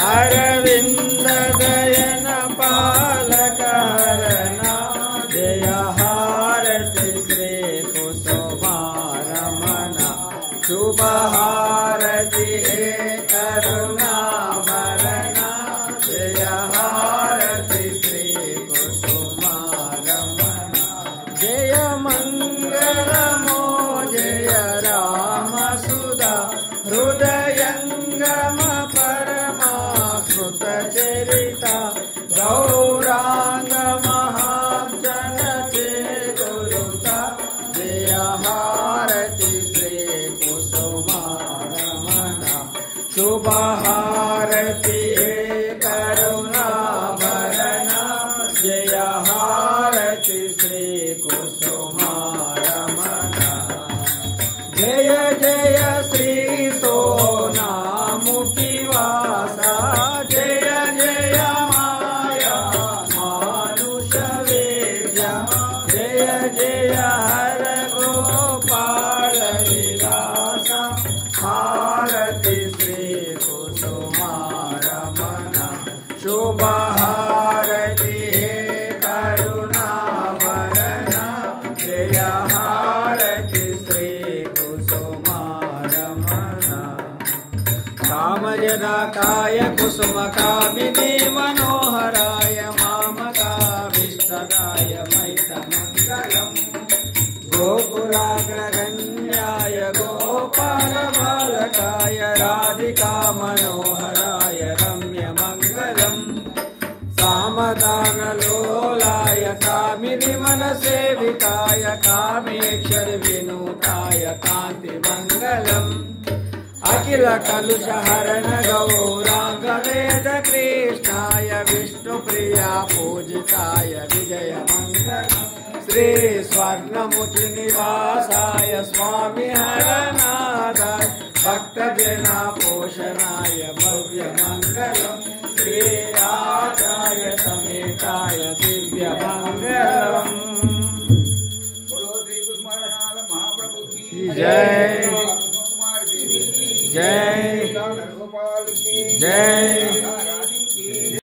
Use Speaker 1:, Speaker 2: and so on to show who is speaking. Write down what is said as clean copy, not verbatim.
Speaker 1: अरविंद दयन पालक हरना जय हारति श्री कुसुमारमणा शुभ हारति हे करुणा भरणा जय हारति श्री कुसुमारमणा जय मंगलमो जय राम सुधा हृदयंगम परमाकृत चरिता गौरांग महाजन से गुरुता जय हारति श्री कुसुमारमणा शुभ हारति हे करुणा भरणा जय हारति श्री कुसुमारमणा जय जय श्री सोनामुखी वासा जय जय माया मानुष वेद्या जय जय हर गोपाल विलासा हारति श्री कुसुमारमणा शुभ हारति हे करुणा भरणा जय हारति श्री कुसुमारमणा कामजनकाय कुसुमकामिनी मनोहराय मामकाभीष्टदाय मैतमङ्गलम् गोकुलाग्रगण्याय गोपालबालकाय राधिका मनोहराय रम्यमङ्गलम् सामदानलोलाय कामिनि मनसेविताय कामेश्वरि विनूताय कान्तिमङ्गलम् अखिल कलुष हरण गौरांग वेद कृष्णाय विष्णुप्रिया पूजिताय विजय मंगलम् श्री स्वर्णमुखि निवासाय स्वामी हरनाथाय भक्तजना पोषणाय भव्य मंगलम् श्री आचार्य समेताय दिव्य मंगलम्। बोलो श्री कुसुमारमणा महाप्रभु की जय जय जय।